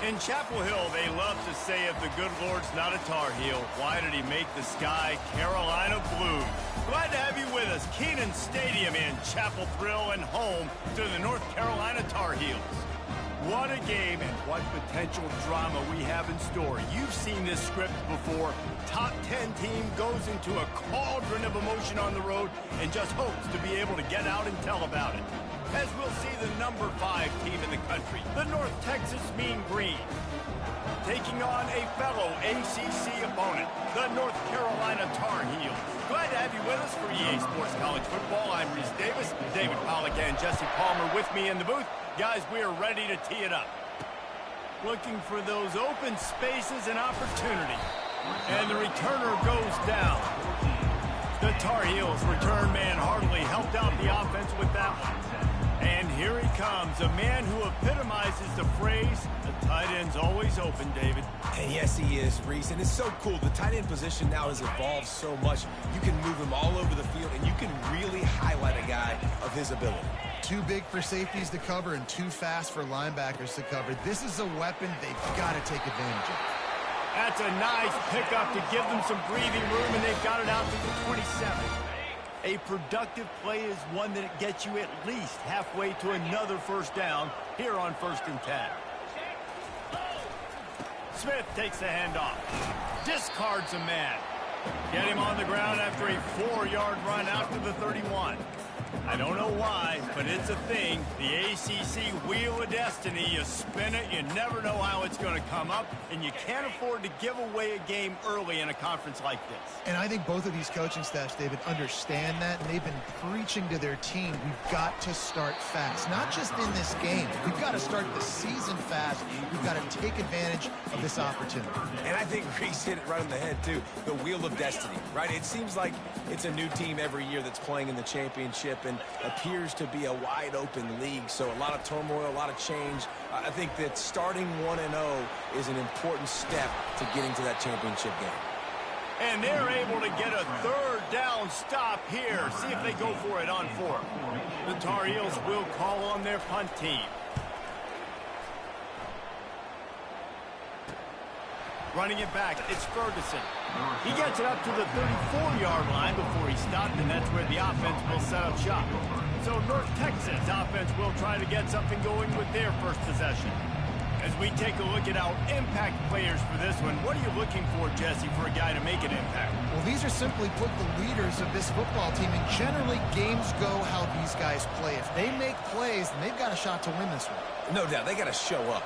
In Chapel Hill, they love to say if the good Lord's not a Tar Heel, why did he make the sky Carolina blue? Glad to have you with us. Kenan Stadium in Chapel Thrill and home to the North Carolina Tar Heels. What a game and what potential drama we have in store. You've seen this script before. Top 10 team goes into a cauldron of emotion on the road and just hopes to be able to get out and tell about it. As we'll see the number 5 team in the country, the North Texas Mean Green, taking on a fellow ACC opponent, the North Carolina Tar Heels. Glad to have you with us for EA Sports College Football. I'm Rhys Davis, David Pollack and Jesse Palmer with me in the booth. Guys, we are ready to tee it up. Looking for those open spaces and opportunity. And the returner goes down. The Tar Heels return man hardly helped out the offense with that one. And here he comes, a man who epitomizes the phrase, the tight end's always open, David. And yes, he is, Rhys. And it's so cool. The tight end position now has evolved so much. You can move him all over the field, and you can really highlight a guy of his ability. Too big for safeties to cover and too fast for linebackers to cover. This is a weapon they've got to take advantage of. That's a nice pickup to give them some breathing room, and they've got it out to the 27. A productive play is one that gets you at least halfway to another first down here on 1st and 10. Smith takes the handoff. Discards a man. Get him on the ground after a 4-yard run out to the 31. I don't know why, but it's a thing. The ACC Wheel of Destiny, you spin it, you never know how it's going to come up, and you can't afford to give away a game early in a conference like this. And I think both of these coaching staffs, David, understand that, and they've been preaching to their team, we've got to start fast. Not just in this game. We've got to start the season fast. We've got to take advantage of this opportunity. And I think Rhys hit it right on the head, too. The Wheel of Destiny, right? It seems like it's a new team every year that's playing in the championship and appears to be a wide-open league. So a lot of turmoil, a lot of change. I think that starting 1-0 is an important step to getting to that championship game. And they're able to get a 3rd down stop here. See if they go for it on 4th. The Tar Heels will call on their punt team. Running it back, it's Ferguson. He gets it up to the 34-yard line before he stopped, and that's where the offense will set up shop. So North Texas offense will try to get something going with their first possession. As we take a look at our impact players for this one, what are you looking for, Jesse, for a guy to make an impact? Well, these are simply put the leaders of this football team, and generally games go how these guys play. If they make plays, then they've got a shot to win this one. No doubt, they got to show up.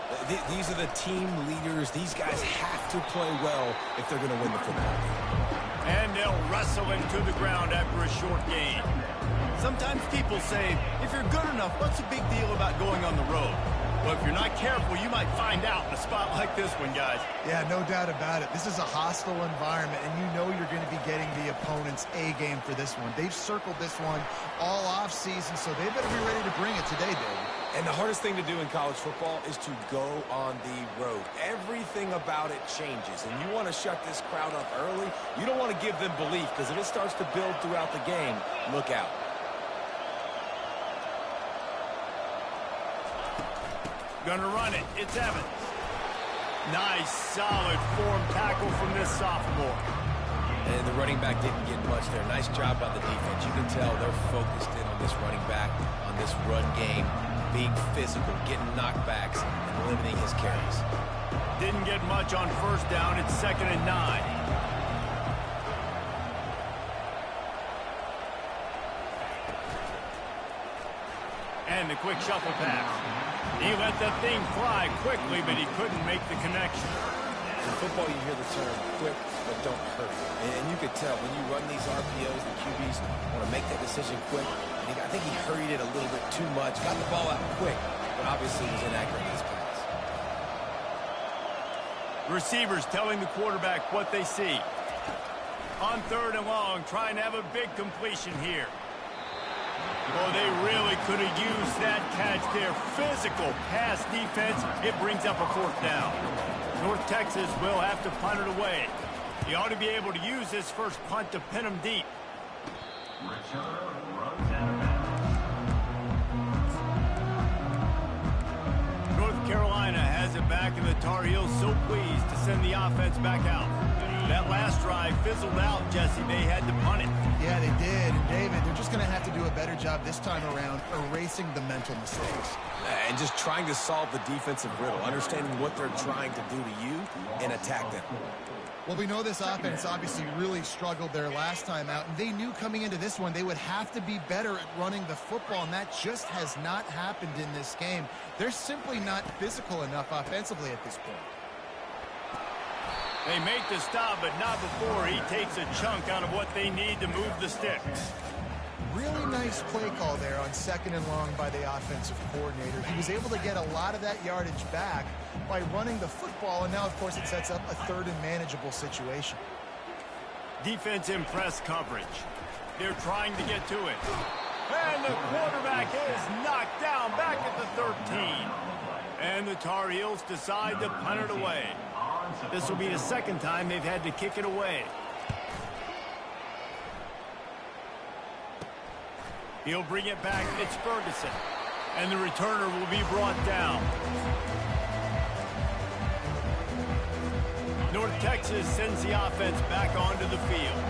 These are the team leaders. These guys have to play well if they're going to win the football game. And they'll wrestle him to the ground after a short gain. Sometimes people say, if you're good enough, what's the big deal about going on the road? Well, if you're not careful, you might find out in a spot like this one, guys. Yeah, no doubt about it. This is a hostile environment, and you know you're going to be getting the opponent's A game for this one. They've circled this one all offseason, so they better be ready to bring it today, David. And the hardest thing to do in college football is to go on the road. Everything about it changes, and you want to shut this crowd up early. You don't want to give them belief, because if it starts to build throughout the game, look out. Gonna run it. It's Evans. Nice, solid form tackle from this sophomore. And the running back didn't get much there. Nice job by the defense. You can tell they're focused in on this running back, on this run game, being physical, getting knockbacks, and limiting his carries. Didn't get much on 1st down. It's 2nd and 9. And the quick shuffle pass. He let that thing fly quickly, but he couldn't make the connection. In football, you hear the term quick, but don't hurt. And you could tell when you run these RPOs, the QBs want to make that decision quick. I think he hurried it a little bit too much, got the ball out quick, but obviously was inaccurate in his pass. Receivers telling the quarterback what they see. On 3rd and long, trying to have a big completion here. Oh, they really could have used that catch there. Physical pass defense. It brings up a 4th down. North Texas will have to punt it away. He ought to be able to use his first punt to pin him deep. North Carolina has it back back, and the Tar Heels so pleased to send the offense back out. That last drive fizzled out, Jesse. They had to punt it. Yeah, they did. And, David, they're just going to have to do a better job this time around erasing the mental mistakes. And just trying to solve the defensive riddle, understanding what they're trying to do to you and attack them. Well, we know this offense obviously really struggled their last time out, and they knew coming into this one they would have to be better at running the football, and that just has not happened in this game. They're simply not physical enough offensively at this point. They make the stop, but not before he takes a chunk out of what they need to move the sticks. Really nice play call there on 2nd and long by the offensive coordinator. He was able to get a lot of that yardage back by running the football, and now, of course, it sets up a 3rd and manageable situation. Defense in press coverage. They're trying to get to it. And the quarterback is knocked down back at the 13. And the Tar Heels decide to punt it away. This will be the 2nd time they've had to kick it away. He'll bring it back. It's Ferguson. And the returner will be brought down. North Texas sends the offense back onto the field.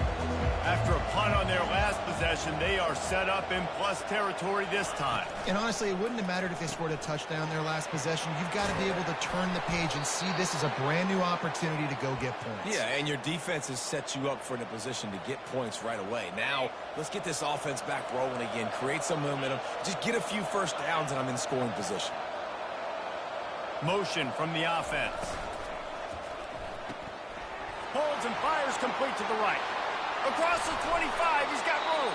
After a punt on their last possession, they are set up in plus territory this time. And honestly, it wouldn't have mattered if they scored a touchdown their last possession. You've got to be able to turn the page and see this as a brand new opportunity to go get points. Yeah, and your defense has set you up for the position to get points right away. Now, let's get this offense back rolling again, create some momentum, just get a few first downs, and I'm in scoring position. Motion from the offense. Holds and fires complete to the right. Across the 25, he's got room.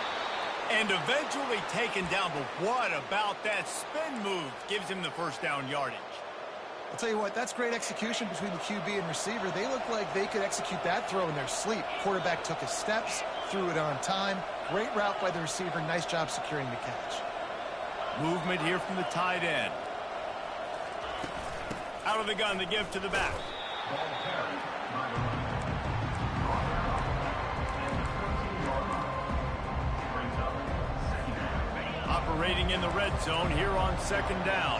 And eventually taken down, but what about that spin move gives him the first down yardage? I'll tell you what, that's great execution between the QB and receiver. They look like they could execute that throw in their sleep. Quarterback took his steps, threw it on time. Great route by the receiver. Nice job securing the catch. Movement here from the tight end. Out of the gun, the give to the back. Operating in the red zone here on 2nd down.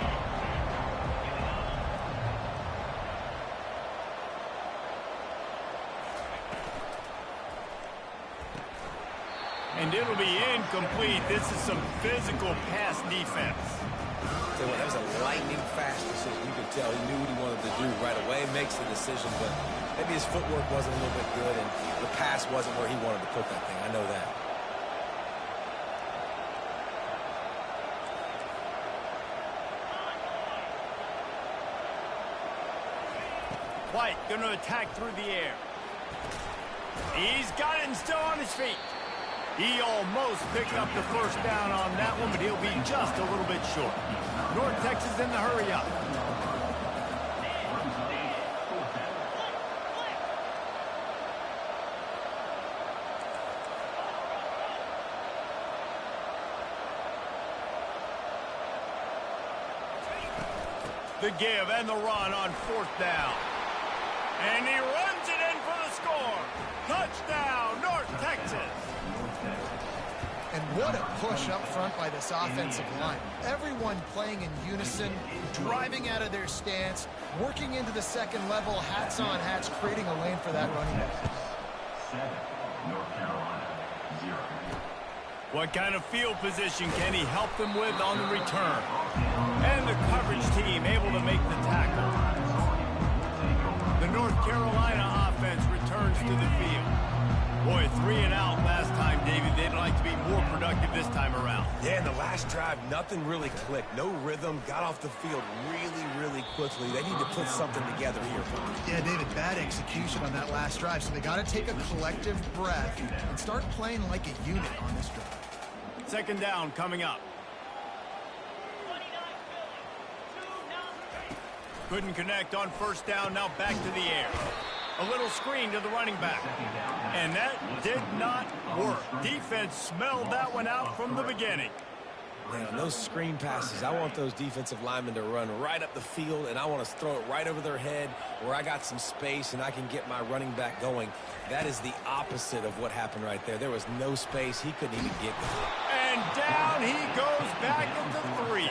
And it'll be incomplete. This is some physical pass defense. So that was a lightning-fast decision. You could tell he knew what he wanted to do right away. Makes the decision, but maybe his footwork wasn't a little bit good, and the pass wasn't where he wanted to put that thing. I know that. White going to attack through the air. He's got it and still on his feet. He almost picked up the first down on that one, but he'll be just a little bit short. North Texas in the hurry up. The give and the run on 4th down. And he runs it in for the score. Touchdown, North Texas. And what a push up front by this offensive line. Everyone playing in unison, driving out of their stance, working into the 2nd level, hats on hats, creating a lane for that running back. 7, North Carolina, 0. What kind of field position can he help them with on the return? And the coverage team able to make the tackle. The North Carolina offense returns to the field. Boy, 3 and out last time, David. They'd like to be more productive this time around. Yeah, in the last drive, nothing really clicked. No rhythm, got off the field really quickly. They need to put something together here. Yeah, David, bad execution on that last drive, so they got to take a collective breath and start playing like a unit on this drive. 2nd down coming up. Couldn't connect on 1st down, now back to the air. A little screen to the running back. And that did not work. Defense smelled that one out from the beginning. Man, on those screen passes, I want those defensive linemen to run right up the field, and I want to throw it right over their head where I got some space and I can get my running back going. That is the opposite of what happened right there. There was no space. He couldn't even get there. And down he goes back at the 3.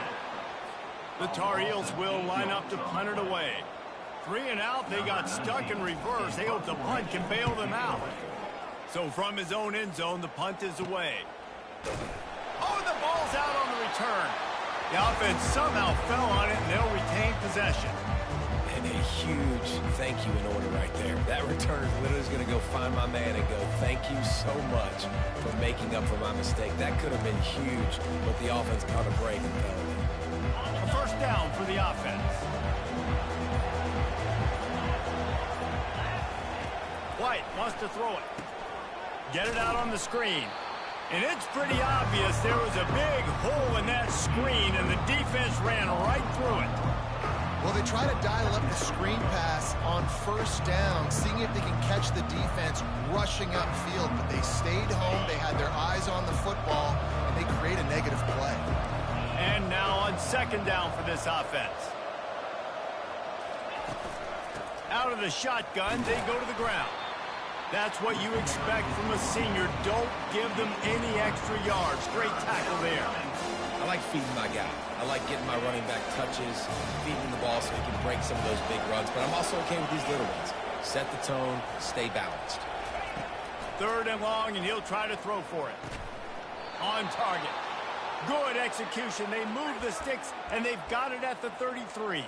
The Tar Heels will line up to punt it away. 3 and out, they got stuck in reverse. They hope the punt can bail them out. So from his own end zone, the punt is away. Oh, the ball's out on the return. The offense somehow fell on it, and they'll retain possession. And a huge thank you in order right there. That returner literally is going to go find my man and go, thank you so much for making up for my mistake. That could have been huge, but the offense caught a break and fell. A first down for the offense. White wants to throw it. Get it out on the screen. And it's pretty obvious there was a big hole in that screen, and the defense ran right through it. Well, they try to dial up the screen pass on first down, seeing if they can catch the defense rushing upfield, but they stayed home. They had their eyes on the football, and they create a negative play. And now on second down for this offense. Out of the shotgun, they go to the ground. That's what you expect from a senior. Don't give them any extra yards. Great tackle there. I like feeding my guy. I like getting my running back touches, feeding the ball so he can break some of those big runs. But I'm also okay with these little ones. Set the tone, stay balanced. Third and long, and he'll try to throw for it. On target. Good execution. They move the sticks, and they've got it at the 33.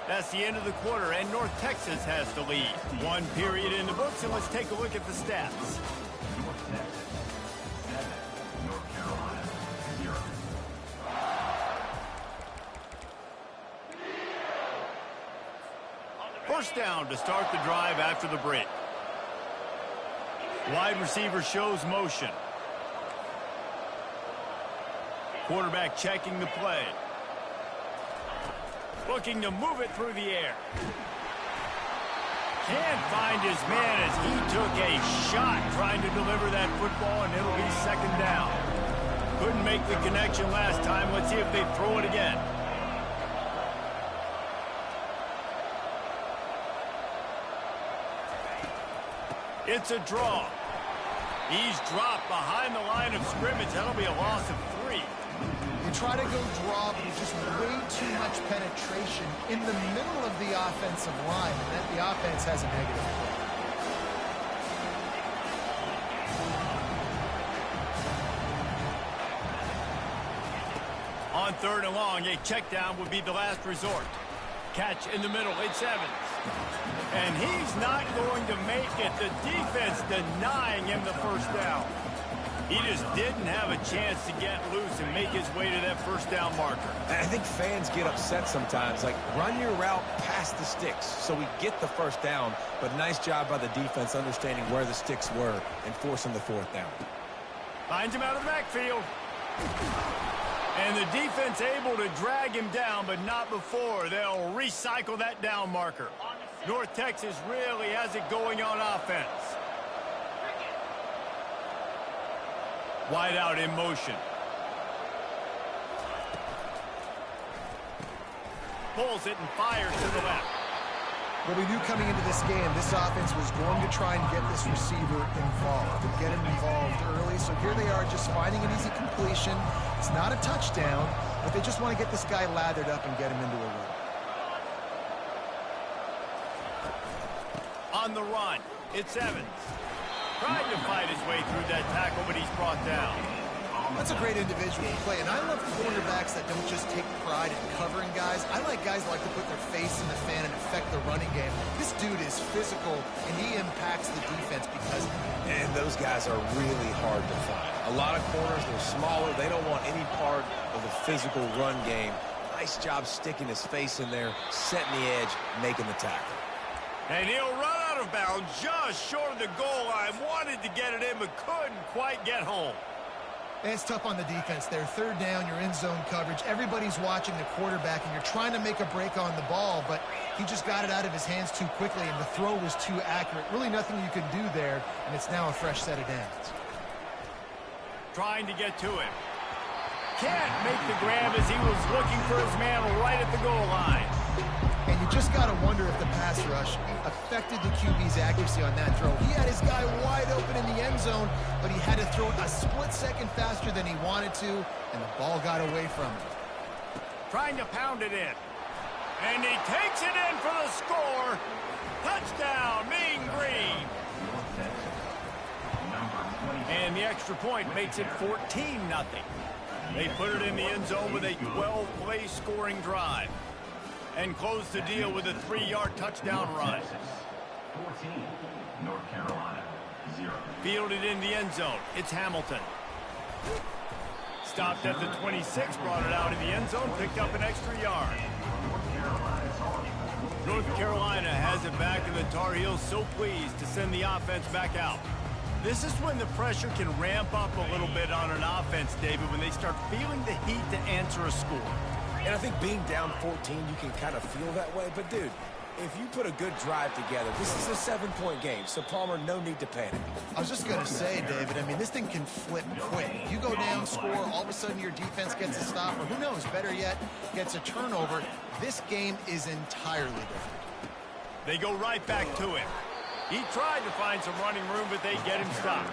That's the end of the quarter, and North Texas has the lead. One period in the books, and let's take a look at the stats. North Texas 7, North Carolina 0. First down to start the drive after the break. Wide receiver shows motion. Quarterback checking the play. Looking to move it through the air. Can't find his man as he took a shot trying to deliver that football, and it'll be second down. Couldn't make the connection last time. Let's see if they throw it again. It's a draw. He's dropped behind the line of scrimmage. That'll be a loss of 3. You try to go draw, but it's just way too much penetration in the middle of the offensive line, and then the offense has a negative play. On third and long, a check down would be the last resort. Catch in the middle, it's Evans. And he's not going to make it. The defense denying him the first down. He just didn't have a chance to get loose and make his way to that first down marker. I think fans get upset sometimes. Like, run your route past the sticks so we get the first down. But nice job by the defense understanding where the sticks were and forcing the fourth down. Finds him out of the backfield. And the defense able to drag him down, but not before. They'll recycle that down marker. North Texas really has it going on offense. Wide out in motion. Pulls it and fires to the left. But we knew coming into this game, this offense was going to try and get this receiver involved and get him involved early. So here they are just finding an easy completion. It's not a touchdown, but they just want to get this guy lathered up and get him into a run. On the run, it's Evans. Tried to fight his way through that tackle, but he's brought down. That's a great individual play, and I love cornerbacks that don't just take pride in covering guys. I like guys that like to put their face in the fan and affect the running game. This dude is physical, and he impacts the defense because... And those guys are really hard to find. A lot of corners, they're smaller. They don't want any part of the physical run game. Nice job sticking his face in there, setting the edge, making the tackle. And he'll run out of bounds just short of the goal line. Wanted to get it in, but couldn't quite get home. And it's tough on the defense there. Third down, you're in zone coverage. Everybody's watching the quarterback, and you're trying to make a break on the ball, but he just got it out of his hands too quickly, and the throw was too accurate. Really nothing you can do there, and it's now a fresh set of downs. Trying to get to him. Can't make the grab as he was looking for his man right at the goal line. And you just got to wonder if the pass rush affected the QB's accuracy on that throw. He had his guy wide open in the end zone, but he had to throw it a split second faster than he wanted to, and the ball got away from him. Trying to pound it in. And he takes it in for the score. Touchdown, Mean Green. And the extra point makes it 14-0. They put it in the end zone with a 12-play scoring drive and close the deal with a 3-yard touchdown run. 14, North Carolina, 0. Fielded in the end zone. It's Hamilton. Stopped at the 26, brought it out in the end zone, picked up an extra yard. North Carolina has it back, and the Tar Heels so pleased to send the offense back out. This is when the pressure can ramp up a little bit on an offense, David, when they start feeling the heat to answer a score. And I think being down 14, you can kind of feel that way. But, dude, if you put a good drive together, this is a 7-point game. So, Palmer, no need to panic. I was just going to say, David, I mean, this thing can flip quick. You go down, score, all of a sudden your defense gets a stop, or who knows, better yet, gets a turnover. This game is entirely different. They go right back to him. He tried to find some running room, but they get him stopped.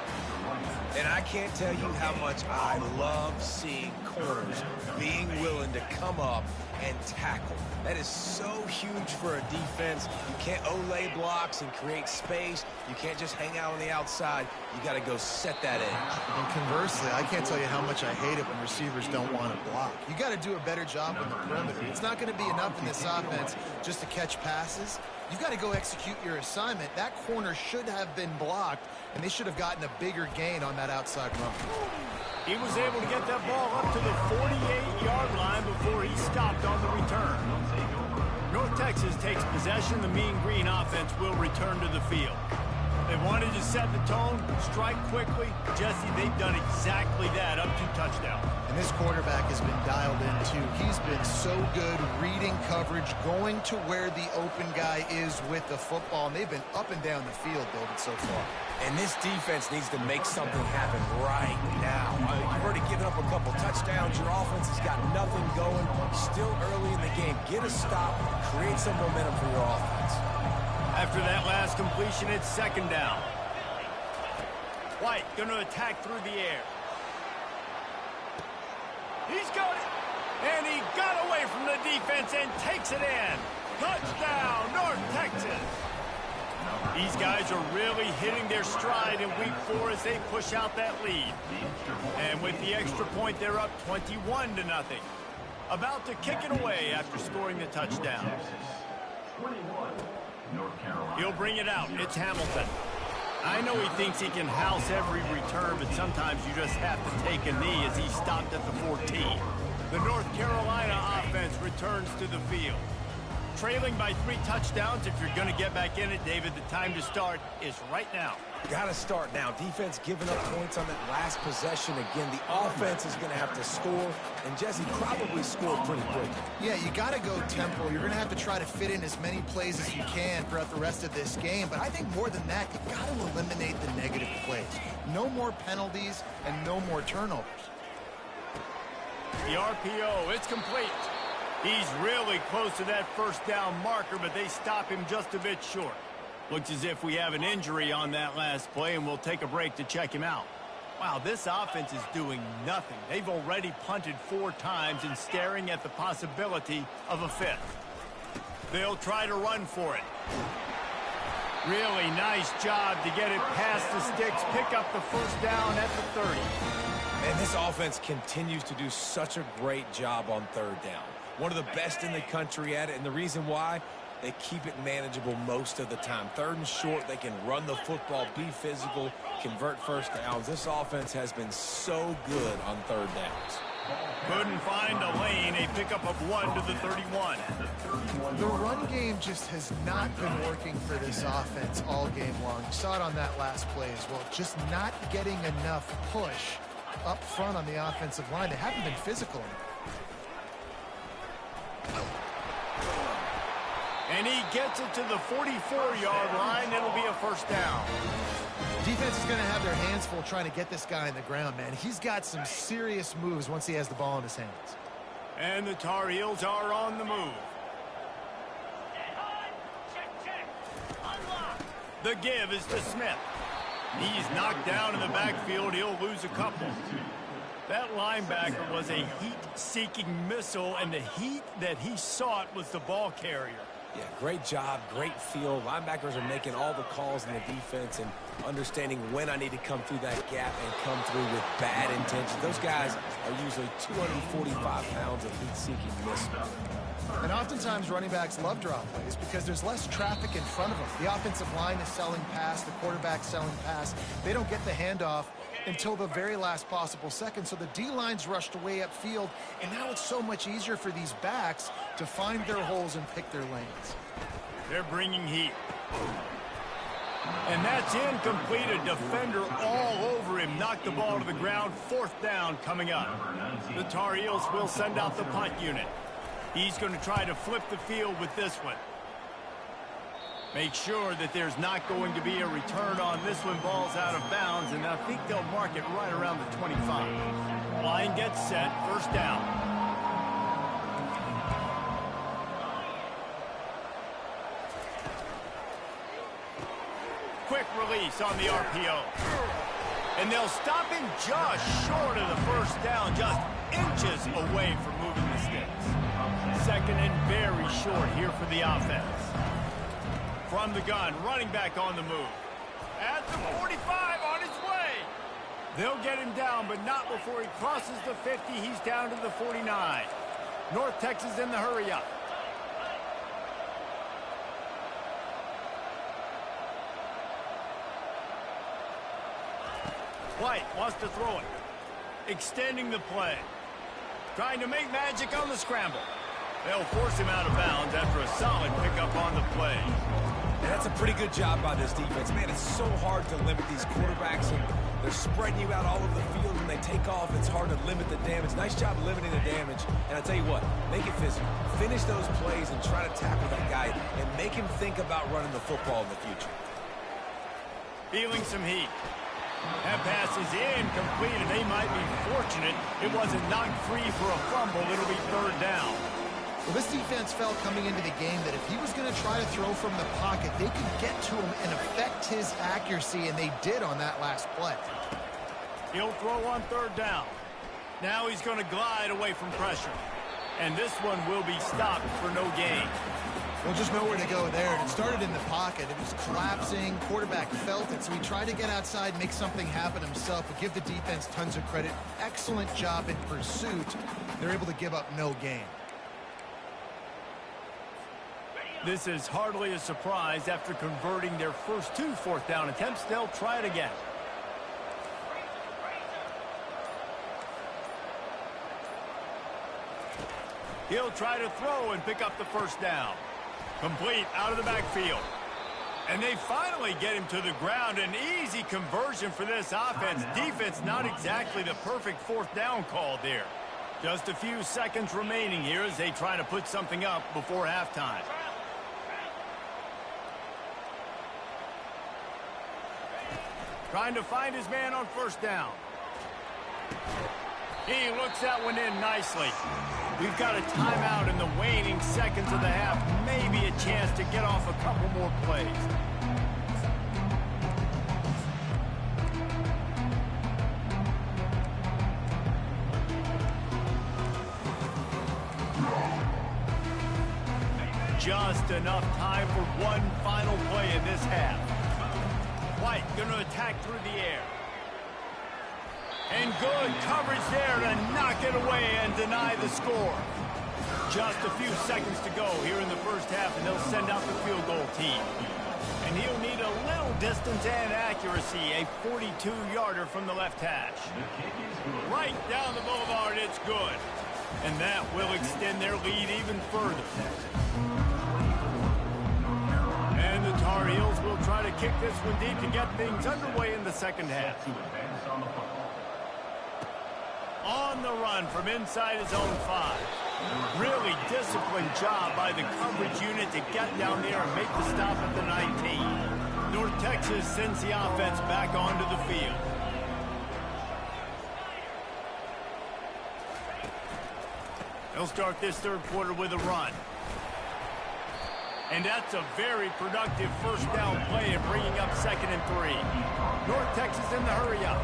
And I can't tell you how much I love seeing corners being willing to come up and tackle. That is so huge for a defense. You can't olay blocks and create space. You can't just hang out on the outside. You got to go set that edge. And conversely, I can't tell you how much I hate it when receivers don't want to block. You got to do a better job on the perimeter. It's not going to be enough in this offense just to catch passes. You got to go execute your assignment. That corner should have been blocked, and they should have gotten a bigger gain on that outside run. He was able to get that ball up to the 48-yard line before he stopped on the return. North Texas takes possession. The Mean Green offense will return to the field. They wanted to set the tone, strike quickly. Jesse, they've done exactly that, up to touchdown. And this quarterback has been dialed in, too. He's been so good reading coverage, going to where the open guy is with the football. And they've been up and down the field, David, so far. And this defense needs to make something happen right now. You've already given up a couple touchdowns. Your offense has got nothing going. Still early in the game. Get a stop. Create some momentum for your offense. After that last completion, it's second down. White going to attack through the air. He's got it. And he got away from the defense and takes it in. Touchdown, North Texas. These guys are really hitting their stride in week 4 as they push out that lead. And with the extra point, they're up 21-0. About to kick it away after scoring the touchdown. He'll bring it out. It's Hamilton. I know he thinks he can house every return, but sometimes you just have to take a knee as he stopped at the 14. The North Carolina offense returns to the field. Trailing by 3 touchdowns. If you're going to get back in it, David, the time to start is right now. Got to start now. Defense giving up points on that last possession. Again, the offense is going to have to score, and Jesse probably scored pretty quick. Yeah, you got to go tempo. You're going to have to try to fit in as many plays as you can throughout the rest of this game. But I think more than that, you got to eliminate the negative plays. No more penalties and no more turnovers. The RPO, it's complete. He's really close to that first down marker, but they stop him just a bit short. Looks as if we have an injury on that last play, and we'll take a break to check him out. Wow, this offense is doing nothing. They've already punted 4 times and staring at the possibility of a 5th. They'll try to run for it. Really nice job to get it past the sticks, pick up the first down at the 30. And this offense continues to do such a great job on 3rd down. One of the best in the country at it, and the reason why, they keep it manageable most of the time. 3rd and short, they can run the football, be physical, convert first downs. This offense has been so good on 3rd downs. Couldn't find a lane, a pickup of 1 to the 31. The run game just has not been working for this offense all game long. You saw it on that last play as well. Just not getting enough push up front on the offensive line. They haven't been physical enough. And he gets it to the 44-yard line. It'll be a first down. Defense is going to have their hands full trying to get this guy on the ground, man. He's got some serious moves once he has the ball in his hands. And the Tar Heels are on the move. The give is to Smith. He's knocked down in the backfield. He'll lose a couple. That linebacker was a heat-seeking missile, and the heat that he sought was the ball carrier. Yeah, great job, great feel. Linebackers are making all the calls in the defense and understanding when I need to come through that gap and come through with bad intentions. Those guys are usually 245 pounds of heat-seeking missiles. And oftentimes running backs love drop plays because there's less traffic in front of them. The offensive line is selling pass, the quarterback selling pass. They don't get the handoff until the very last possible second. So the D-line's rushed away upfield, and now it's so much easier for these backs to find their holes and pick their lanes. They're bringing heat. And that's incomplete. A defender all over him. Knocked the ball to the ground. 4th down coming up. The Tar Heels will send out the punt unit. He's going to try to flip the field with this one. Make sure that there's not going to be a return on this one. Ball's out of bounds, and I think they'll mark it right around the 25. Line gets set. 1st down. Quick release on the RPO. And they'll stop him just short of the 1st down, just inches away from moving the sticks. 2nd and very short here for the offense. From the gun, running back on the move. At the 45, on his way. They'll get him down, but not before he crosses the 50. He's down to the 49. North Texas in the hurry up. White wants to throw it. Extending the play. Trying to make magic on the scramble. They'll force him out of bounds after a solid pickup on the play. And that's a pretty good job by this defense. Man, it's so hard to limit these quarterbacks, and they're spreading you out all over the field. When they take off, it's hard to limit the damage. Nice job limiting the damage. And I tell you what, make it physical. Finish those plays and try to tackle that guy and make him think about running the football in the future. Feeling some heat. That pass is incomplete, and they might be fortunate it wasn't knocked free for a fumble. It'll be 3rd down. Well, this defense felt coming into the game that if he was going to try to throw from the pocket, they could get to him and affect his accuracy, and they did on that last play. He'll throw on 3rd down. Now he's going to glide away from pressure. And this one will be stopped for no gain. Well, just nowhere to go there. It started in the pocket. It was collapsing. Quarterback felt it, so he tried to get outside, make something happen himself, but give the defense tons of credit. Excellent job in pursuit. They're able to give up no gain. This is hardly a surprise. After converting their first 2 4th down attempts, they'll try it again. He'll try to throw and pick up the 1st down. Complete out of the backfield. And they finally get him to the ground. An easy conversion for this offense. Defense not exactly the perfect 4th down call there. Just a few seconds remaining here as they try to put something up before halftime. Trying to find his man on 1st down. He looks that one in nicely. We've got a timeout in the waning seconds of the half. Maybe a chance to get off a couple more plays. Just enough time for one final play in this half. White going to attack through the air. And good coverage there to knock it away and deny the score. Just a few seconds to go here in the 1st half, and they'll send out the field goal team. And he'll need a little distance and accuracy, a 42-yarder from the left hash. Right down the boulevard, it's good. And that will extend their lead even further. And the Tar Heels will try to kick this one deep to get things underway in the 2nd half. On the run from inside his own 5. Really disciplined job by the coverage unit to get down there and make the stop at the 19. North Texas sends the offense back onto the field. They'll start this 3rd quarter with a run. And that's a very productive first down play and bringing up 2nd and 3. North Texas in the hurry up.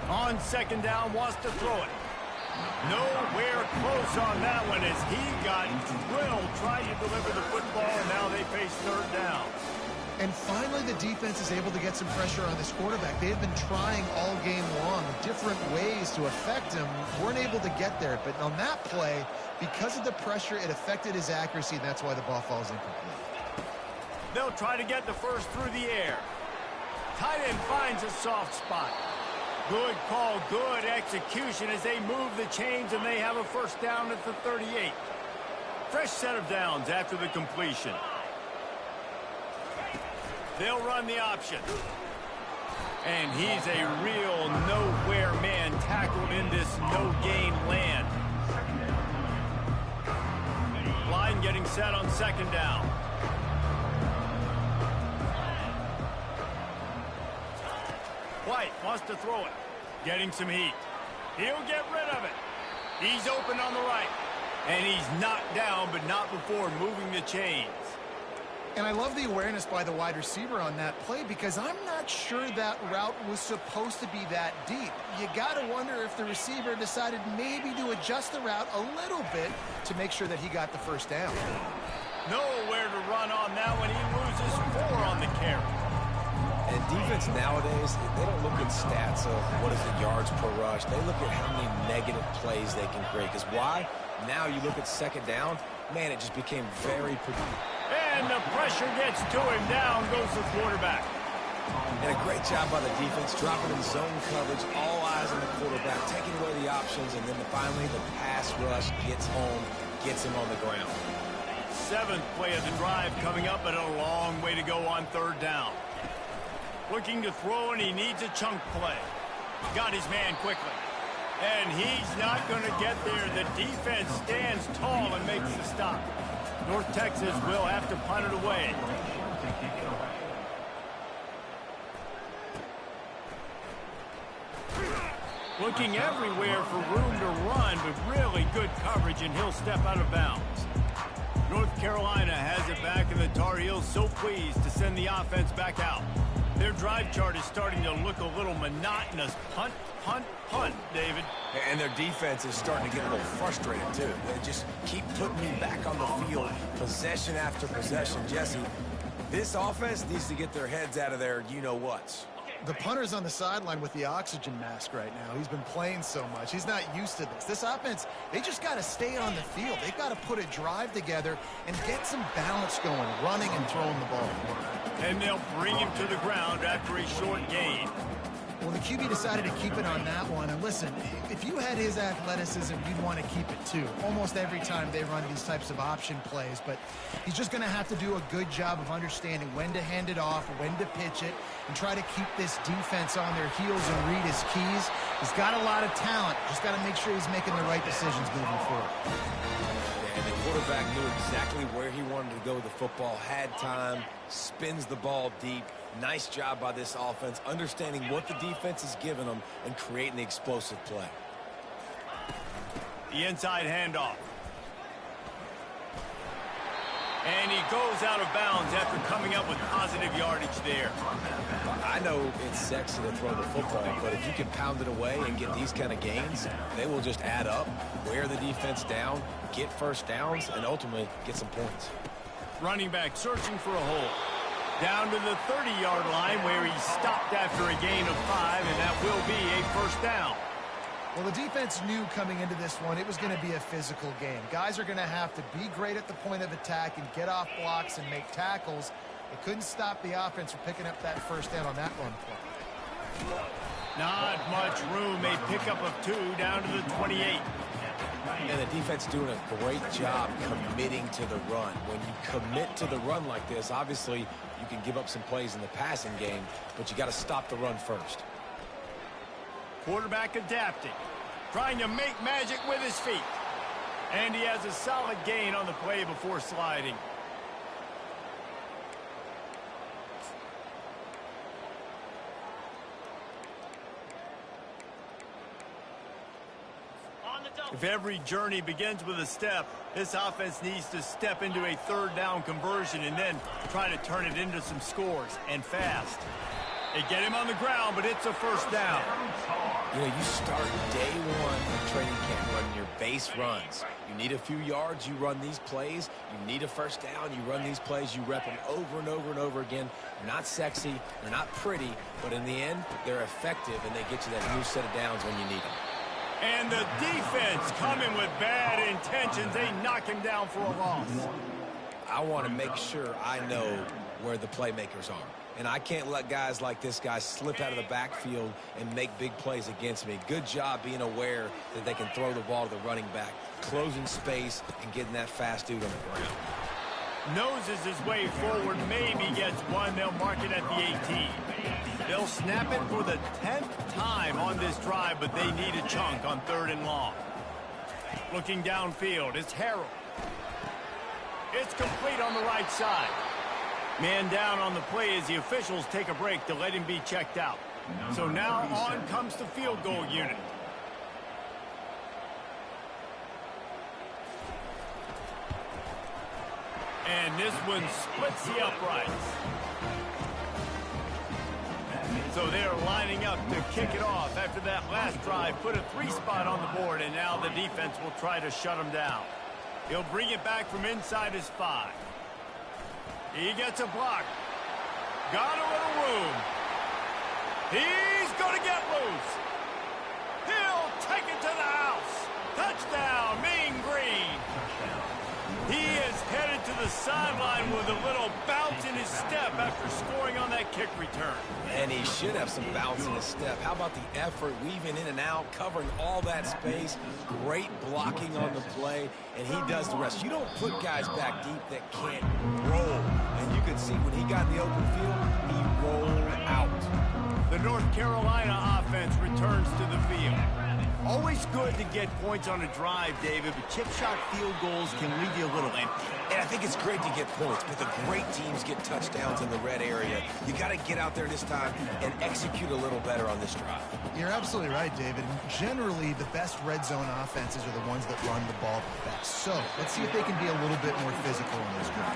On 2nd down, wants to throw it. Nowhere close on that one as he got drilled trying to deliver the football, and now they face 3rd down. And finally, the defense is able to get some pressure on this quarterback. They have been trying all game long different ways to affect him. Weren't able to get there. But on that play, because of the pressure, it affected his accuracy, and that's why the ball falls incomplete. They'll try to get the first through the air. Tight end finds a soft spot. Good call, good execution as they move the chains, and they have a first down at the 38. Fresh set of downs after the completion. They'll run the option. And he's a real nowhere man tackled in this no-gain land. Line getting set on 2nd down. White wants to throw it. Getting some heat. He'll get rid of it. He's open on the right. And he's knocked down, but not before moving the chains. And I love the awareness by the wide receiver on that play because I'm not sure that route was supposed to be that deep. You got to wonder if the receiver decided maybe to adjust the route a little bit to make sure that he got the first down. Nowhere to run on that one. He loses 4 on the carry. And defense nowadays, they don't look at stats of what is the yards per rush. They look at how many negative plays they can create. Because why? Now you look at 2nd down, man, it just became very predictable. And the pressure gets to him. Down goes the quarterback. And a great job by the defense, dropping in zone coverage, all eyes on the quarterback, taking away the options, and then finally the pass rush gets home, gets him on the ground. 7th play of the drive coming up, but a long way to go on 3rd down. Looking to throw, and he needs a chunk play. Got his man quickly. And he's not going to get there. The defense stands tall and makes the stop. North Texas will have to punt it away. Looking everywhere for room to run, but really good coverage, and he'll step out of bounds. North Carolina has it back, and the Tar Heels so pleased to send the offense back out. Their drive chart is starting to look a little monotonous. Punt, punt, punt, David. And their defense is starting to get a little frustrated, too. They just keep putting me back on the field, possession after possession. Jesse, this offense needs to get their heads out of their you-know-whats. The punter's on the sideline with the oxygen mask right now. He's been playing so much. He's not used to this. This offense, they just got to stay on the field. They've got to put a drive together and get some balance going, running and throwing the ball. And they'll bring him to the ground after a short gain. Well, the QB decided to keep it on that one. And listen, if you had his athleticism, you'd want to keep it too. Almost every time they run these types of option plays. But he's just going to have to do a good job of understanding when to hand it off, when to pitch it, and try to keep this defense on their heels and read his keys. He's got a lot of talent. Just got to make sure he's making the right decisions moving forward. And the quarterback knew exactly where he wanted to go with the football, had time, spins the ball deep. Nice job by this offense, understanding what the defense is giving them and creating the explosive play. The inside handoff. And he goes out of bounds after coming up with positive yardage there. I know it's sexy to throw the football, but if you can pound it away and get these kind of gains, they will just add up, wear the defense down, get first downs, and ultimately get some points. Running back searching for a hole. Down to the 30-yard line where he stopped after a gain of 5, and that will be a first down. Well, the defense knew coming into this one it was going to be a physical game. Guys are going to have to be great at the point of attack and get off blocks and make tackles. It couldn't stop the offense from picking up that first down on that run play. Not much room. A pickup of 2 down to the 28. And the defense doing a great job committing to the run. When you commit to the run like this, obviously you can give up some plays in the passing game, but you got to stop the run first. Quarterback adapting, trying to make magic with his feet. And he has a solid gain on the play before sliding. On the If every journey begins with a step, this offense needs to step into a third down conversion and then try to turn it into some scores, and fast. They get him on the ground, but it's a first down. You know, you start day one in training camp running your base runs. You need a few yards, you run these plays. You need a first down, you run these plays. You rep them over and over and over again. They're not sexy, they're not pretty, but in the end, they're effective, and they get you that new set of downs when you need them. And the defense coming with bad intentions. They knock him down for a loss. I want to make sure I know where the playmakers are. And I can't let guys like this guy slip out of the backfield and make big plays against me. Good job being aware that they can throw the ball to the running back, closing space and getting that fast dude on the ground. Noses his way forward, maybe gets one. They'll mark it at the 18. They'll snap it for the 10th time on this drive, but they need a chunk on 3rd and long. Looking downfield, it's Harrell. It's complete on the right side. Man down on the play as the officials take a break to let him be checked out. So now on comes the field goal unit. And this one splits the uprights. So they're lining up to kick it off after that last drive. Put a 3-spot on the board, and now the defense will try to shut him down. He'll bring it back from inside his 5. He gets a block. Got a little room. He's going to get loose. He'll take it to the house. Touchdown, Mean Green. He is headed to the sideline with a little bounce in his step after scoring on that kick return. And he should have some bounce in his step. How about the effort, weaving in and out, covering all that space, great blocking on the play, and he does the rest. You don't put guys back deep that can't roll. And you could see when he got in the open field, he rolled out. The North Carolina offense returns to the field. Always good to get points on a drive, David, but chip shot field goals can leave you a little empty. And I think it's great to get points, but the great teams get touchdowns in the red area. You got to get out there this time and execute a little better on this drive. You're absolutely right, David. Generally, the best red zone offenses are the ones that run the ball the best. So let's see if they can be a little bit more physical in this drive.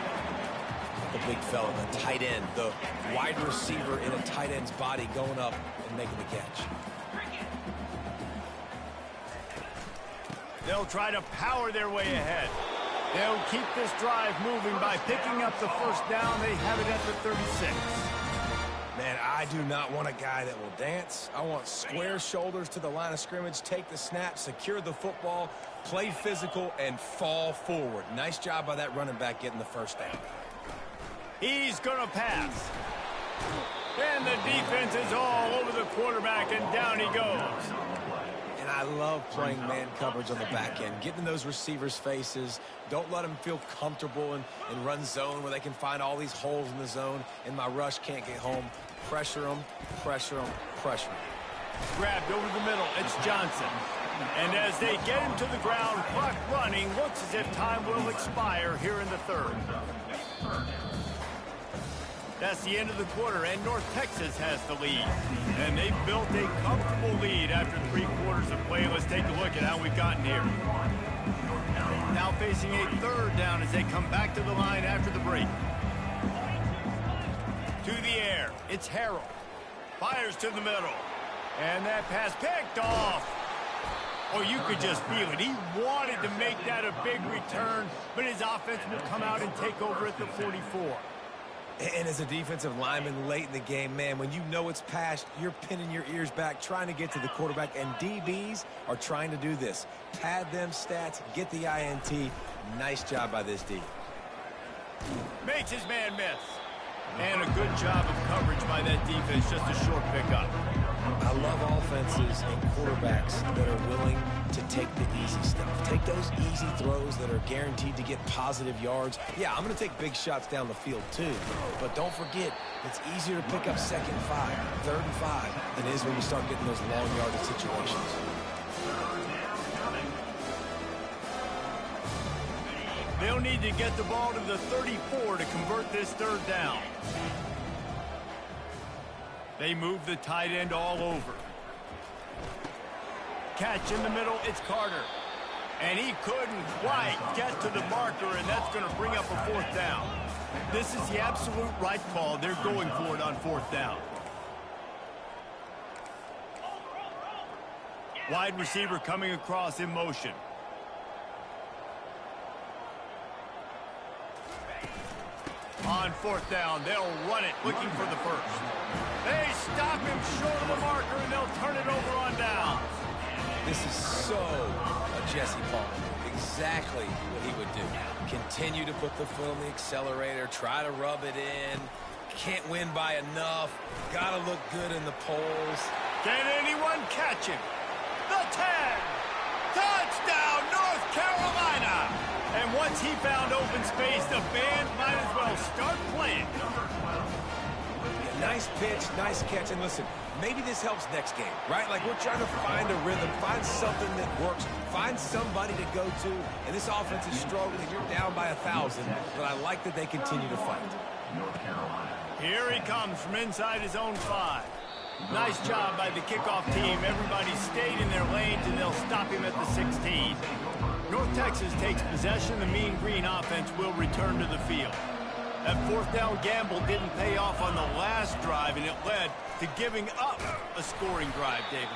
The big fella, the tight end, the wide receiver in a tight end's body going up and making the catch. They'll try to power their way ahead. They'll keep this drive moving by picking up the first down. They have it at the 36. Man, I do not want a guy that will dance. I want square shoulders to the line of scrimmage, take the snap, secure the football, play physical, and fall forward. Nice job by that running back getting the first down. He's going to pass. And the defense is all over the quarterback, and down he goes. And I love playing man coverage on the back end, getting in those receivers' faces. Don't let them feel comfortable and run zone where they can find all these holes in the zone, and my rush can't get home. Pressure them, pressure them, pressure them. Grabbed over the middle. It's Johnson. And as they get him to the ground, clock running, looks as if time will expire here in the 3rd. That's the end of the quarter, and North Texas has the lead. And they've built a comfortable lead after 3 quarters of play. Let's take a look at how we've gotten here. Now facing a 3rd down as they come back to the line after the break. To the air, it's Harrell. Fires to the middle. And that pass picked off. Oh, you could just feel it. He wanted to make that a big return, but his offense will come out and take over at the 44. And as a defensive lineman late in the game, man, when you know it's past, you're pinning your ears back, trying to get to the quarterback, and DBs are trying to do this. Pad them stats, get the INT. Nice job by this D. Makes his man miss. And a good job of coverage by that defense, just a short pickup. I love offenses and quarterbacks that are willing to take the easy stuff. Take those easy throws that are guaranteed to get positive yards. Yeah, I'm going to take big shots down the field too. But don't forget, it's easier to pick up 2nd and 5, 3rd and 5 than it is when you start getting those long yardage situations. They'll need to get the ball to the 34 to convert this 3rd down. They move the tight end all over. Catch in the middle, it's Carter. And he couldn't quite get to the marker, and that's going to bring up a 4th down. This is the absolute right call. They're going for it on 4th down. Wide receiver coming across in motion. On 4th down, they'll run it, looking for the first. They stop him short of the marker, and they'll turn it over on down. This is so a Jesse Palmer. Exactly what he would do. Continue to put the foot on the accelerator, try to rub it in. Can't win by enough. Gotta look good in the polls. Can anyone catch him? The 10. Touchdown, North Carolina. And once he found open space, the band might as well start playing. Nice pitch, nice catch. And listen, maybe this helps next game, right? Like, we're trying to find a rhythm, find something that works, find somebody to go to. And this offense is struggling. You're down by 1,000, but I like that they continue to fight. North Carolina. Here he comes from inside his own 5. Nice job by the kickoff team. Everybody stayed in their lanes, and they'll stop him at the 16. North Texas takes possession. The Mean Green offense will return to the field. That 4th down gamble didn't pay off on the last drive, and it led to giving up a scoring drive, David.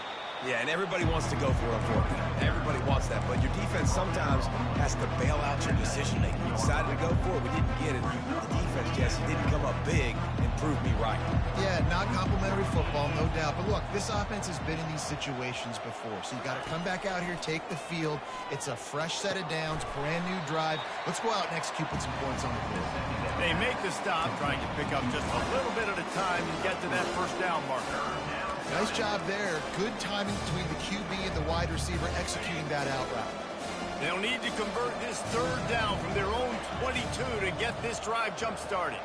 Yeah, and everybody wants to go for it on 4th down. Everybody wants that, but your defense sometimes has to bail out your decision-making. You decided to go for it. We didn't get it. The defense, Jesse, didn't come up big and prove me right. Yeah, not complimentary football, no doubt. But look, this offense has been in these situations before. So you got to come back out here, take the field. It's a fresh set of downs, brand new drive. Let's go out and execute, put some points on the board. They make the stop, trying to pick up just a little bit at a time and get to that 1st down marker. Nice job there. Good timing between the QB and the wide receiver executing that out route. They'll need to convert this 3rd down from their own 22 to get this drive jump-started.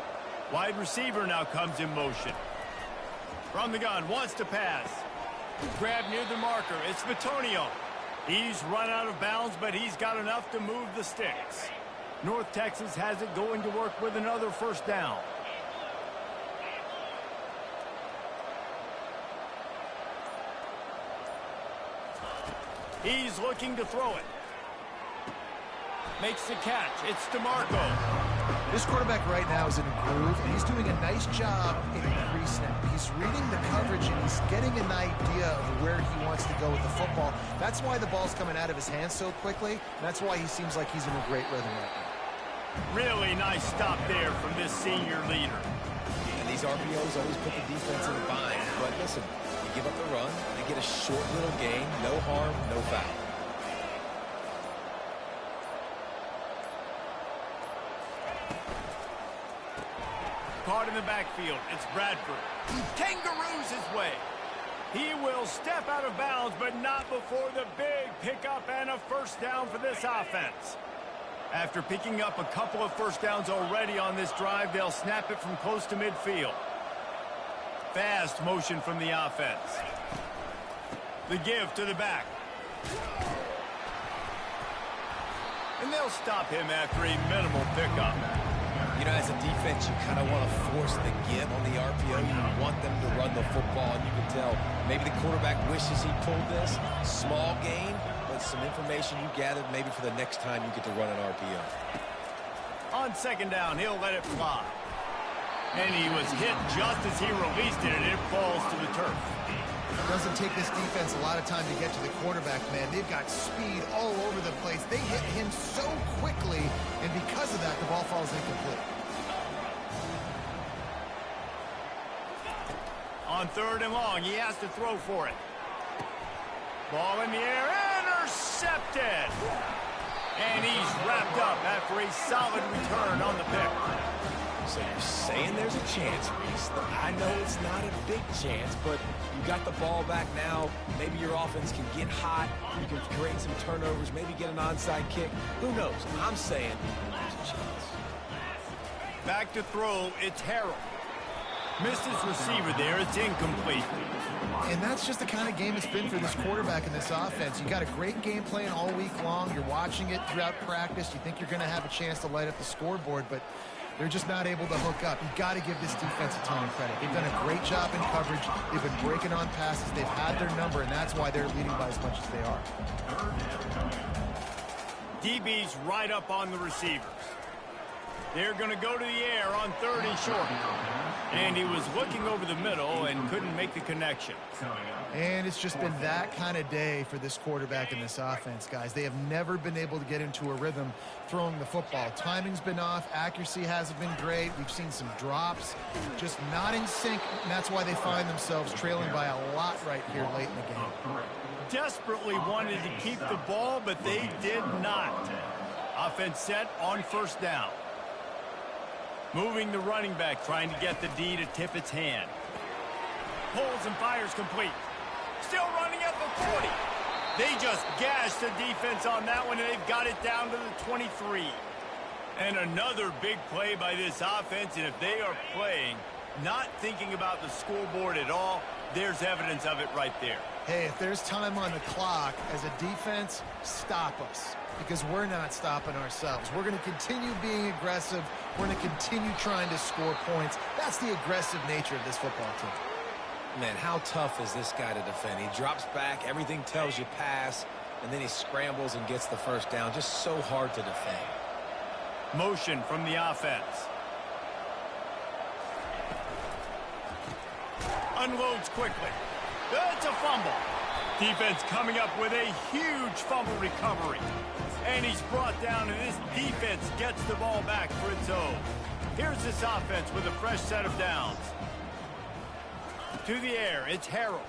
Wide receiver now comes in motion. From the gun, wants to pass. Grab near the marker. It's Vitonio. He's run out of bounds, but he's got enough to move the sticks. North Texas has it going to work with another 1st down. He's looking to throw it. Makes the catch. It's DeMarco. This quarterback right now is in a groove, and he's doing a nice job in pre-snap. He's reading the coverage, and he's getting an idea of where he wants to go with the football. That's why the ball's coming out of his hands so quickly, and that's why he seems like he's in a great rhythm right now. Really nice stop there from this senior leader. And these RPOs always put the defense in a bind. But listen, you give up the run, they get a short little gain, no harm, no foul. Caught in the backfield. It's Bradford. He kangaroos his way. He will step out of bounds, but not before the big pickup and a 1st down for this offense. After picking up a couple of 1st downs already on this drive, they'll snap it from close to midfield. Fast motion from the offense. The give to the back. And they'll stop him after a minimal pickup. You know, as a defense, you kind of want to force the give on the RPO. You want them to run the football, and you can tell maybe the quarterback wishes he pulled this. Small gain, but some information you gathered maybe for the next time you get to run an RPO. On 2nd down, he'll let it fly. And he was hit just as he released it, and it falls to the turf. It doesn't take this defense a lot of time to get to the quarterback, man. They've got speed all over the place. They hit him so quickly, and because of that, the ball falls incomplete. On 3rd and long, he has to throw for it. Ball in the air, intercepted! And he's wrapped up after a solid return on the pick. So you're saying there's a chance, Reese. I know it's not a big chance, but you got the ball back now. Maybe your offense can get hot. You can create some turnovers, maybe get an onside kick. Who knows? I'm saying there's a chance. Back to throw, it's Harrell. Missed his receiver there, it's incomplete. And that's just the kind of game it's been for this quarterback in this offense. You got a great game plan all week long. You're watching it throughout practice. You think you're going to have a chance to light up the scoreboard, but they're just not able to hook up. You've got to give this defense a ton of credit. They've done a great job in coverage. They've been breaking on passes. They've had their number, and that's why they're leading by as much as they are. DB's right up on the receivers. They're going to go to the air on 3rd and short. And he was looking over the middle and couldn't make the connection. And it's just been that kind of day for this quarterback and this offense, guys. They have never been able to get into a rhythm throwing the football. Timing's been off. Accuracy hasn't been great. We've seen some drops. Just not in sync, and that's why they find themselves trailing by a lot right here late in the game. Desperately wanted to keep the ball, but they did not. Offense set on 1st down. Moving the running back, trying to get the D to tip its hand. Pulls and fires complete. Still running at the 40. They just gashed the defense on that one, and they've got it down to the 23. And another big play by this offense, and if they are playing, not thinking about the scoreboard at all, there's evidence of it right there. Hey, if there's time on the clock, as a defense, stop us. Because we're not stopping ourselves. We're going to continue being aggressive. We're going to continue trying to score points. That's the aggressive nature of this football team. Man, how tough is this guy to defend? He drops back, everything tells you pass, and then he scrambles and gets the 1st down. Just so hard to defend. Motion from the offense. Unloads quickly. It's a fumble. Defense coming up with a huge fumble recovery. And he's brought down, and this defense gets the ball back for its own. Here's this offense with a fresh set of downs. To the air, it's Harold.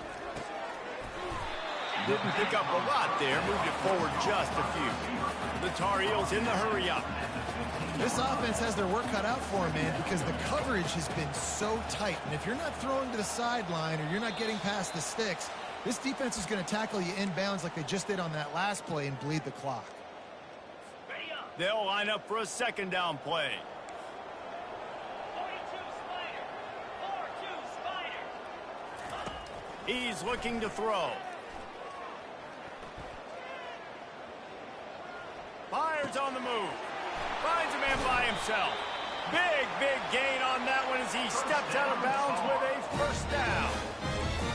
Didn't pick up a lot there, moved it forward just a few. The Tar Heels in the hurry-up. This offense has their work cut out for them, man, because the coverage has been so tight. And if you're not throwing to the sideline or you're not getting past the sticks, this defense is going to tackle you inbounds like they just did on that last play and bleed the clock. They'll line up for a 2nd down play. He's looking to throw. Fires on the move. Finds a man by himself. Big gain on that one as he steps out of bounds with a 1st down.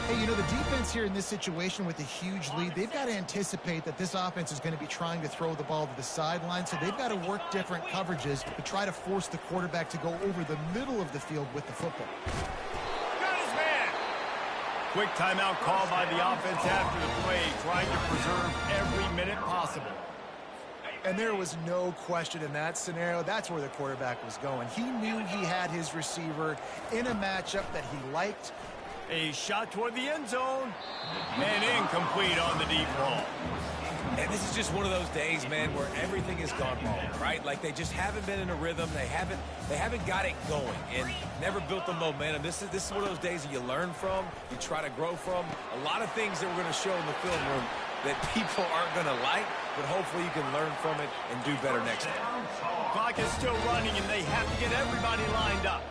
Hey, you know, the defense here in this situation with a huge lead, they've got to anticipate that this offense is going to be trying to throw the ball to the sideline, so they've got to work different coverages to try to force the quarterback to go over the middle of the field with the football. Got his man. Quick timeout call by the offense after the play, trying to preserve every minute possible. And there was no question in that scenario. That's where the quarterback was going. He knew he had his receiver in a matchup that he liked. A shot toward the end zone. And incomplete on the deep ball. And this is just one of those days, man, where everything has gone wrong, right? Like they just haven't been in a rhythm. They haven't got it going and never built the momentum. This is one of those days that you learn from, you try to grow from. A lot of things that we're going to show in the film room that people aren't going to like, but hopefully you can learn from it and do better next time. Clock is still running, and they have to get everybody lined up.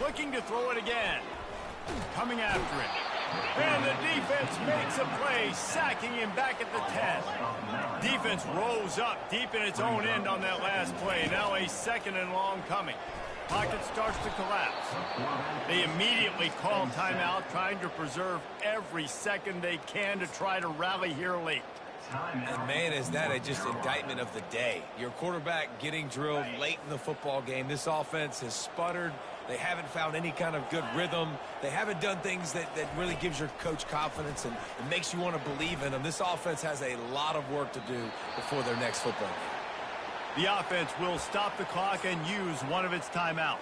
Looking to throw it again. Coming after it. And the defense makes a play, sacking him back at the 10. Defense rolls up deep in its own end on that last play. Now a 2nd and long coming. Pocket starts to collapse. They immediately call timeout, trying to preserve every second they can to try to rally here late. And man, is that just indictment of the day. Your quarterback getting drilled late in the football game. This offense has sputtered. They haven't found any kind of good rhythm. They haven't done things that really gives your coach confidence and makes you want to believe in them. This offense has a lot of work to do before their next football game. The offense will stop the clock and use one of its timeouts.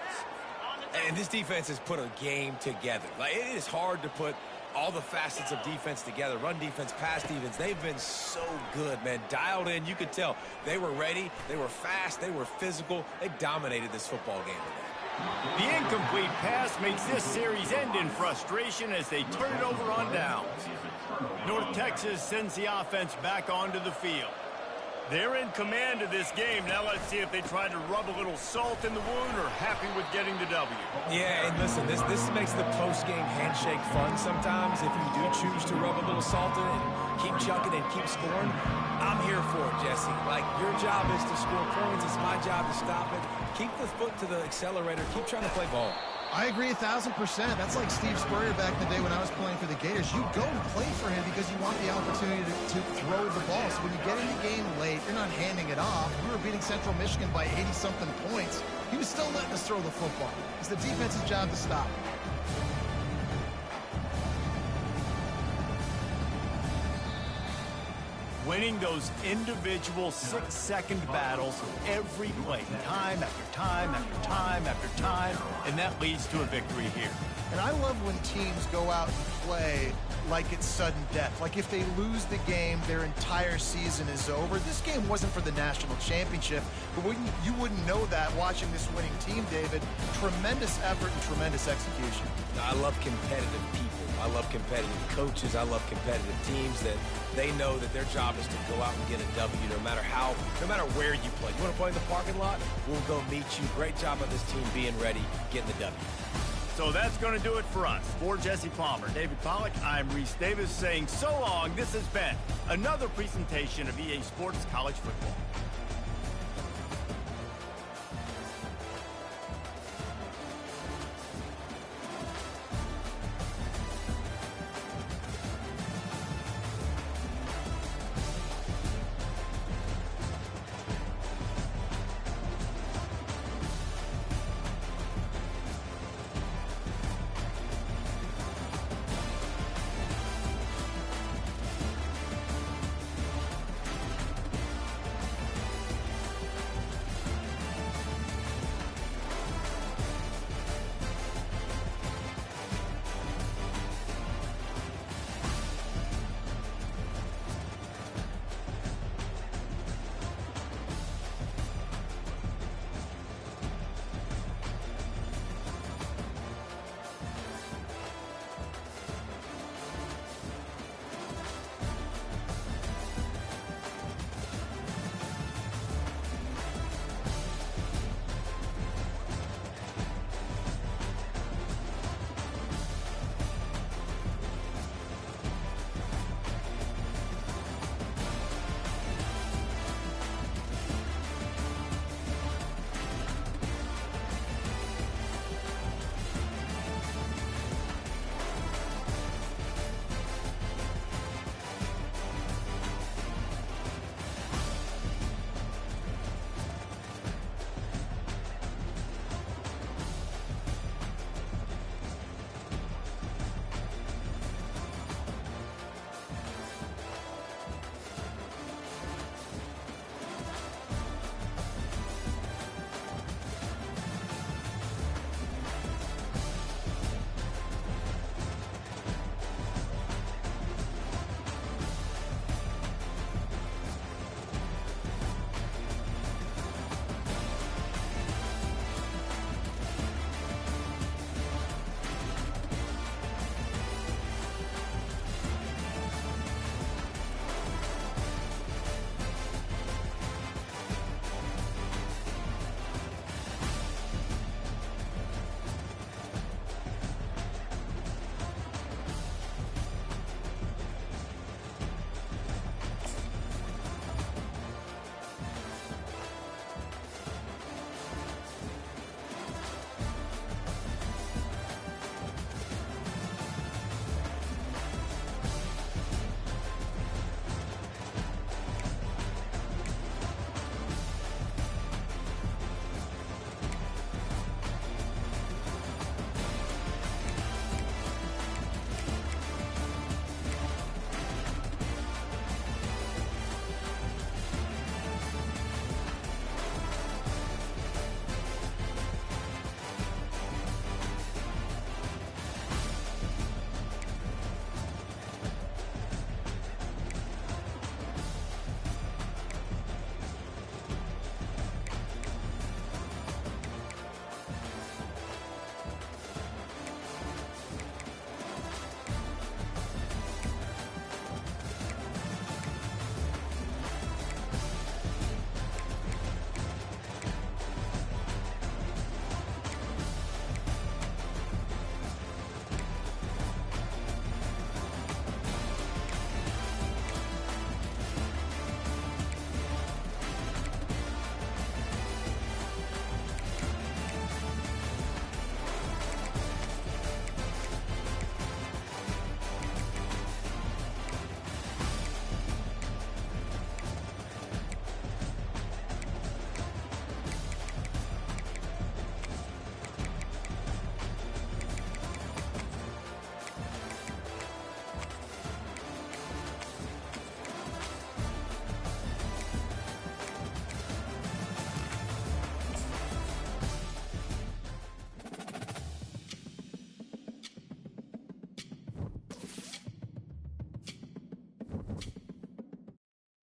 And this defense has put a game together. Like, it is hard to put all the facets of defense together. Run defense, pass defense. They've been so good, man. Dialed in. You could tell they were ready. They were fast. They were physical. They dominated this football game today. The incomplete pass makes this series end in frustration as they turn it over on downs. North Texas sends the offense back onto the field. They're in command of this game. Now let's see if they try to rub a little salt in the wound or happy with getting the W. Yeah, and listen, this makes the post-game handshake fun sometimes. If you do choose to rub a little salt in and keep chucking and keep scoring, I'm here for it, Jesse. Like, your job is to score points. It's my job to stop it. Keep the foot to the accelerator. Keep trying to play ball. I agree 1,000%. That's like Steve Spurrier back in the day when I was playing for the Gators. You go and play for him because you want the opportunity to throw the ball. So when you get in the game late, you're not handing it off. We were beating Central Michigan by 80-something points. He was still letting us throw the football. It's the defense's job to stop. Winning those individual 6-second battles every play, time after time after time after time, and that leads to a victory here. And I love when teams go out and play like it's sudden death. Like if they lose the game, their entire season is over. This game wasn't for the national championship, but you wouldn't know that watching this winning team, David. Tremendous effort and tremendous execution. I love competitive people. I love competitive coaches. I love competitive teams that they know that their job is to go out and get a W no matter where you play. You want to play in the parking lot? We'll go meet you. Great job of this team being ready, getting the W. So that's going to do it for us. For Jesse Palmer, David Pollack, I'm Reese Davis saying so long. This has been another presentation of EA Sports College Football.